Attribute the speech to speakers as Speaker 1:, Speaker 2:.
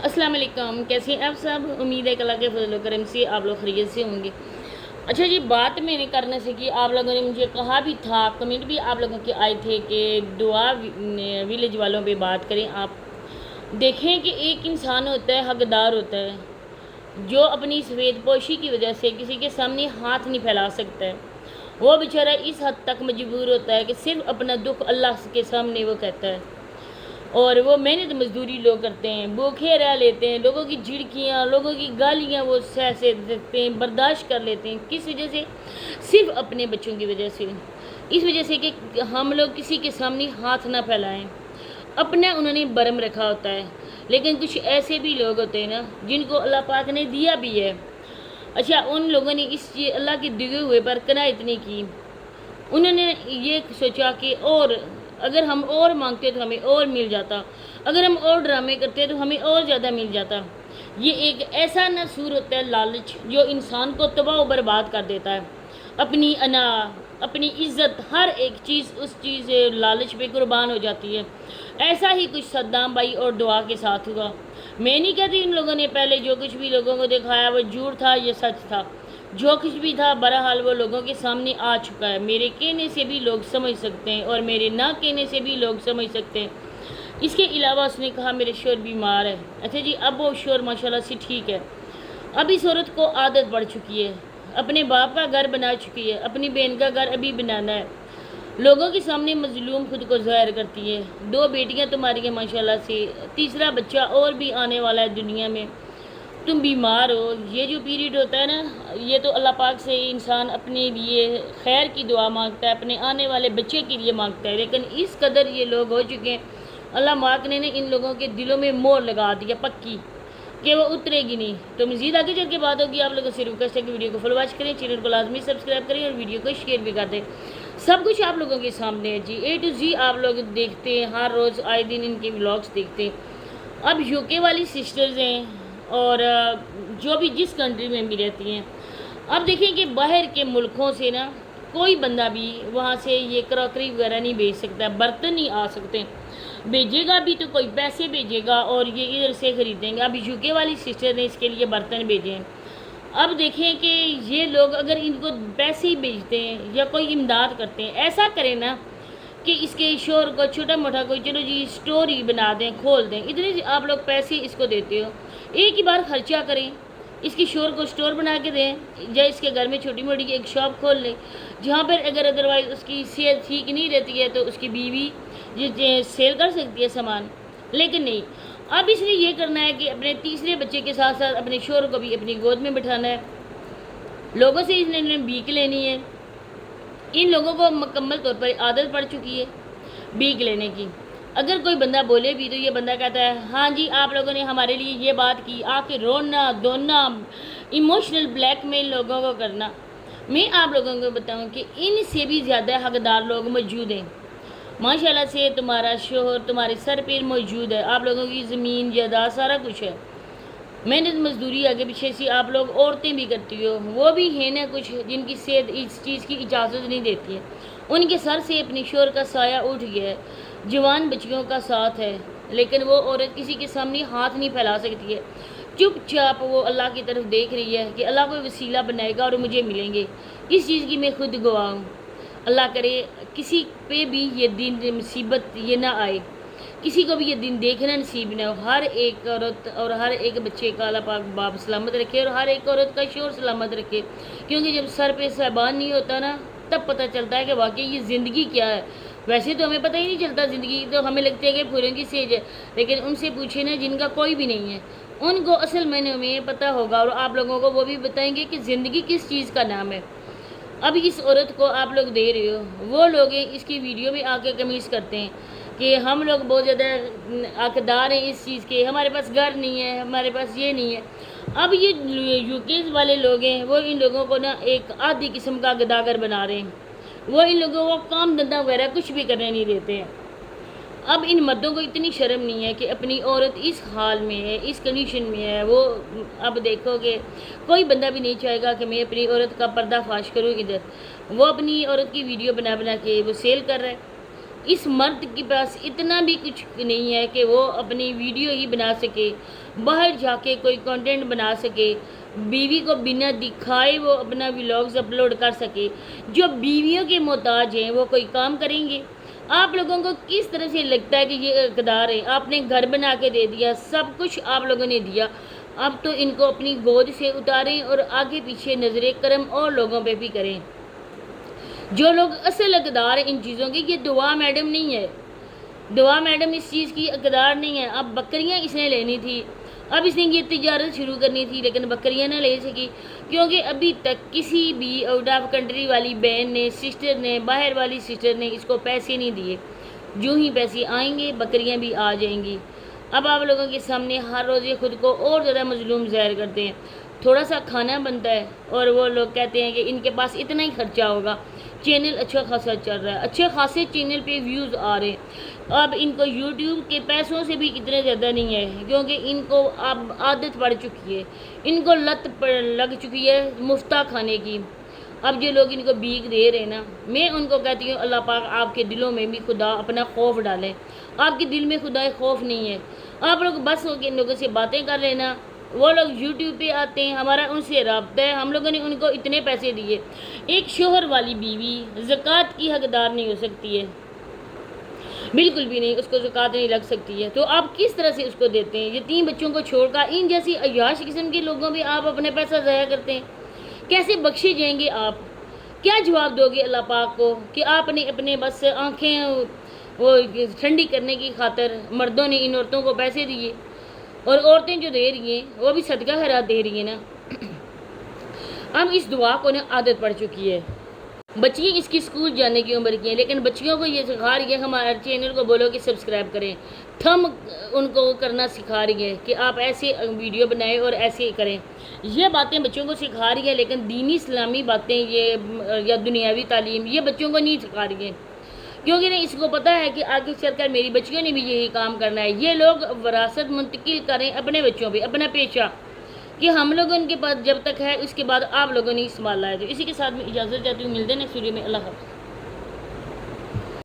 Speaker 1: السلام علیکم، کیسے ہیں آپ سب؟ امید ہے کہ اللہ کے فضل و کرم سے آپ لوگ خیریت سے ہوں گے۔ اچھا جی، بات میں نے کرنے سے کہ آپ لوگوں نے مجھے کہا بھی تھا، کمنٹ بھی آپ لوگوں کے آئے تھے کہ دعا ویلیج والوں پہ بات کریں۔ آپ دیکھیں کہ ایک انسان ہوتا ہے، حقدار ہوتا ہے، جو اپنی سفید پوشی کی وجہ سے کسی کے سامنے ہاتھ نہیں پھیلا سکتا ہے۔ وہ بیچارہ اس حد تک مجبور ہوتا ہے کہ صرف اپنا دکھ اللہ کے سامنے وہ کہتا ہے، اور وہ محنت مزدوری لوگ کرتے ہیں، بھوکے رہ لیتے ہیں، لوگوں کی جھڑکیاں، لوگوں کی گالیاں وہ سہ سکتے ہیں، برداشت کر لیتے ہیں۔ کس وجہ سے؟ صرف اپنے بچوں کی وجہ سے، اس وجہ سے کہ ہم لوگ کسی کے سامنے ہاتھ نہ پھیلائیں۔ اپنا انہوں نے برم رکھا ہوتا ہے، لیکن کچھ ایسے بھی لوگ ہوتے ہیں نا جن کو اللہ پاک نے دیا بھی ہے۔ اچھا، ان لوگوں نے اس اللہ کے دیے ہوئے پر قناعت نہیں کی۔ انہوں نے یہ سوچا کہ اور اگر ہم اور مانگتے تو ہمیں اور مل جاتا، اگر ہم اور ڈرامے کرتے تو ہمیں اور زیادہ مل جاتا۔ یہ ایک ایسا ناسور ہوتا ہے لالچ، جو انسان کو تباہ و برباد کر دیتا ہے۔ اپنی انا، اپنی عزت، ہر ایک چیز اس چیز لالچ پہ قربان ہو جاتی ہے۔ ایسا ہی کچھ صدام بھائی اور دعا کے ساتھ ہوا۔ میں نہیں کہتی ان لوگوں نے پہلے جو کچھ بھی لوگوں کو دکھایا وہ جھوٹ تھا یا سچ تھا، جو کچھ بھی تھا بہرحال وہ لوگوں کے سامنے آ چکا ہے۔ میرے کہنے سے بھی لوگ سمجھ سکتے ہیں اور میرے نہ کہنے سے بھی لوگ سمجھ سکتے ہیں۔ اس کے علاوہ اس نے کہا میرے شوہر بیمار ہے۔ اچھا جی، اب وہ شوہر ماشاءاللہ سے ٹھیک ہے۔ اب اس عورت کو عادت پڑ چکی ہے، اپنے باپ کا گھر بنا چکی ہے، اپنی بہن کا گھر ابھی بنانا ہے۔ لوگوں کے سامنے مظلوم خود کو ظاہر کرتی ہے۔ 2 بیٹیاں تمہاری ہیں ماشاءاللہ سے، تیسرا بچہ اور بھی آنے والا ہے دنیا میں۔ تم بیمار ہو، یہ جو پیریڈ ہوتا ہے نا، یہ تو اللہ پاک سے انسان اپنے لیے خیر کی دعا مانگتا ہے، اپنے آنے والے بچے کے لیے مانگتا ہے، لیکن اس قدر یہ لوگ ہو چکے ہیں، اللہ پاک نے ان لوگوں کے دلوں میں مور لگا دیا پکی کہ وہ اترے گی نہیں۔ تو مزید آگے چل کے بات ہوگی۔ آپ لوگوں سے ریکویسٹ ہے کہ ویڈیو کو فل واچ کریں، چینل کو لازمی سبسکرائب کریں اور ویڈیو کو شیئر بھی کر دیں۔ سب کچھ آپ لوگوں کے سامنے ہے جی، A to Z آپ لوگ دیکھتے ہیں، ہر روز آئے دن ان کے ولاگس دیکھتے ہیں۔ اب UK والی سسٹرز ہیں اور جو بھی جس کنٹری میں بھی رہتی ہیں، اب دیکھیں کہ باہر کے ملکوں سے نا کوئی بندہ بھی وہاں سے یہ کراکری وغیرہ نہیں بھیج سکتا، برتن نہیں آ سکتے، بھیجے گا بھی تو کوئی پیسے بھیجے گا اور یہ ادھر سے خریدیں گے۔ اب UK والی سسٹر نے اس کے لیے برتن بھیجے ہیں۔ اب دیکھیں کہ یہ لوگ اگر ان کو پیسے ہی بھیجتے ہیں یا کوئی امداد کرتے ہیں، ایسا کریں نا کہ اس کے شوہر کو چھوٹا موٹا کوئی چلو جی سٹوری بنا دیں، کھول دیں، اتنے آپ لوگ پیسے اس کو دیتے ہو، ایک ہی بار خرچہ کریں، اس کی شوہر کو سٹور بنا کے دیں، یا اس کے گھر میں چھوٹی موٹی ایک شاپ کھول لیں، جہاں پر اگر ادروائز اس کی صحت ٹھیک نہیں رہتی ہے تو اس کی بیوی سیل کر سکتی ہے سامان۔ لیکن نہیں، اب اس نے یہ کرنا ہے کہ اپنے تیسرے بچے کے ساتھ ساتھ اپنے شوہر کو بھی اپنی گود میں بٹھانا ہے۔ لوگوں سے اس نے بھیک لینی ہے۔ ان لوگوں کو مکمل طور پر عادت پڑ چکی ہے بھیک لینے کی۔ اگر کوئی بندہ بولے بھی تو یہ بندہ کہتا ہے ہاں جی آپ لوگوں نے ہمارے لیے یہ بات کی، آ کے رونا دھونا، ایموشنل بلیک میل لوگوں کو کرنا۔ میں آپ لوگوں کو بتاؤں کہ ان سے بھی زیادہ حقدار لوگ موجود ہیں۔ ماشاءاللہ سے تمہارا شوہر تمہارے سر پہ موجود ہے، آپ لوگوں کی زمین جائیداد سارا کچھ ہے، محنت مزدوری آگے پیچھے سے آپ لوگ عورتیں بھی کرتی ہو، وہ بھی ہیں نا کچھ جن کی صحت اس چیز کی اجازت نہیں دیتی ہے، ان کے سر سے اپنی شوہر کا سایہ اٹھ گیا ہے، جوان بچیوں کا ساتھ ہے، لیکن وہ عورت کسی کے سامنے ہاتھ نہیں پھیلا سکتی ہے، چپ چاپ وہ اللہ کی طرف دیکھ رہی ہے کہ اللہ کوئی وسیلہ بنائے گا اور مجھے ملیں گے۔ اس چیز کی میں خود گواہ ہوں۔ اللہ کرے کسی پہ بھی یہ دن مصیبت یہ نہ آئے، کسی کو بھی یہ دن دیکھنا نصیب نہ ہو۔ ہر ایک عورت اور ہر ایک بچے کا اللہ پاک باپ سلامت رکھے اور ہر ایک عورت کا شوہر سلامت رکھے، کیونکہ جب سر پہ صاحبان نہیں ہوتا نا تب پتہ چلتا ہے کہ واقعی یہ زندگی کیا ہے۔ ویسے تو ہمیں پتہ ہی نہیں چلتا، زندگی تو ہمیں لگتی ہے کہ پھولوں کی سیج ہے، لیکن ان سے پوچھے نا جن کا کوئی بھی نہیں ہے، ان کو اصل معنی میں پتہ ہوگا، اور آپ لوگوں کو وہ بھی بتائیں گے کہ زندگی کس چیز کا نام ہے۔ اب اس عورت کو آپ لوگ دے رہے ہو، وہ لوگ اس کی ویڈیو میں آ کے کمیز کرتے ہیں کہ ہم لوگ بہت زیادہ حقدار ہیں اس چیز کے، ہمارے پاس گھر نہیں ہے، ہمارے پاس یہ نہیں ہے۔ اب یہ UK والے لوگ ہیں، وہ ان لوگوں کو نا ایک آدھی قسم کا گداگر بنا رہے ہیں، وہ ان لوگوں کو کام دھندا وغیرہ کچھ بھی کرنے نہیں دیتے ہیں۔ اب ان مردوں کو اتنی شرم نہیں ہے کہ اپنی عورت اس حال میں ہے، اس کنڈیشن میں ہے، وہ اب دیکھو کہ کوئی بندہ بھی نہیں چاہے گا کہ میں اپنی عورت کا پردہ فاش کروں ادھر، وہ اپنی عورت کی ویڈیو بنا بنا کے وہ سیل کر رہا ہے۔ اس مرد کے پاس اتنا بھی کچھ نہیں ہے کہ وہ اپنی ویڈیو ہی بنا سکے، باہر جا کے کوئی کنٹینٹ بنا سکے، بیوی کو بنا دکھائے وہ اپنا ولاگز اپلوڈ کر سکے۔ جو بیویوں کے محتاج ہیں وہ کوئی کام کریں گے؟ آپ لوگوں کو کس طرح سے لگتا ہے کہ یہ اقتدار ہے؟ آپ نے گھر بنا کے دے دیا، سب کچھ آپ لوگوں نے دیا، اب تو ان کو اپنی گود سے اتاریں اور آگے پیچھے نظر کرم اور لوگوں پہ بھی کریں۔ جو لوگ اصل اقتدار ہیں ان چیزوں کی، یہ دعا میڈم نہیں ہے، دعا میڈم اس چیز کی اقتدار نہیں ہے۔ اب بکریاں اس نے لینی تھی، اب اس نے یہ تجارت شروع کرنی تھی، لیکن بکریاں نہ لے سکی، کیونکہ ابھی تک کسی بھی آؤٹ آف کنٹری والی بہن نے، سسٹر نے، باہر والی سسٹر نے اس کو پیسے نہیں دیے۔ جو ہی پیسے آئیں گے بکریاں بھی آ جائیں گی۔ اب آپ لوگوں کے سامنے ہر روز یہ خود کو اور زیادہ مظلوم ظاہر کرتے ہیں۔ تھوڑا سا کھانا بنتا ہے اور وہ لوگ کہتے ہیں کہ ان کے پاس اتنا ہی خرچہ ہوگا، چینل اچھا خاصا چل رہا ہے، اچھے خاصے چینل پہ ویوز آ رہے ہیں۔ اب ان کو یوٹیوب کے پیسوں سے بھی اتنے زیادہ نہیں ہے، کیونکہ ان کو اب عادت پڑ چکی ہے، ان کو لت لگ چکی ہے مفتہ کھانے کی۔ اب جو لوگ ان کو بھیک دے رہے ہیں نا، میں ان کو کہتی ہوں اللہ پاک آپ کے دلوں میں بھی خدا اپنا خوف ڈالے۔ آپ کے دل میں خدا خوف نہیں ہے، آپ لوگ بس ہو کے ان لوگوں سے باتیں کر لینا۔ وہ لوگ یوٹیوب پہ آتے ہیں، ہمارا ان سے رابطہ ہے، ہم لوگوں نے ان کو اتنے پیسے دیے۔ ایک شوہر والی بیوی زکوٰۃ کی حقدار نہیں ہو سکتی ہے، بالکل بھی نہیں، اس کو زکوٰۃ نہیں لگ سکتی ہے، تو آپ کس طرح سے اس کو دیتے ہیں؟ یتیم بچوں کو چھوڑ کر ان جیسی عیاش قسم کے لوگوں پہ آپ اپنے پیسہ ضائع کرتے ہیں؟ کیسے بخشے جائیں گے آپ؟ کیا جواب دو گے اللہ پاک کو کہ آپ نے اپنے بس آنکھیں وہ ٹھنڈی کرنے کی خاطر مردوں نے ان عورتوں کو پیسے دیے، اور عورتیں جو دے رہی ہیں وہ بھی صدقہ خیرات دے رہی ہیں نا۔ اب اس دعا کو نا عادت پڑ چکی ہے۔ بچیاں اس کی اسکول جانے کی عمر کی ہیں، لیکن بچیوں کو یہ سکھا رہی ہے، ہمارے چینل کو بولو کہ سبسکرائب کریں، تھم ان کو کرنا سکھا رہی ہے کہ آپ ایسے ویڈیو بنائیں اور ایسے کریں۔ یہ باتیں بچوں کو سکھا رہی ہے، لیکن دینی اسلامی باتیں یہ یا دنیاوی تعلیم یہ بچوں کو نہیں سکھا رہی ہے، کیونکہ نہیں اس کو پتہ ہے کہ آگے چل کر میری بچیوں نے بھی یہی کام کرنا ہے۔ یہ لوگ وراثت منتقل کریں اپنے بچوں پہ، اپنا پیشہ، کہ ہم لوگ ان کے پاس جب تک ہے اس کے بعد آپ لوگوں نے سنبھالا ہے۔ تو اسی کے ساتھ میں اجازت چاہتی ہوں، ملتے ہیں نیکسٹ ویڈیو میں، اللہ حافظ۔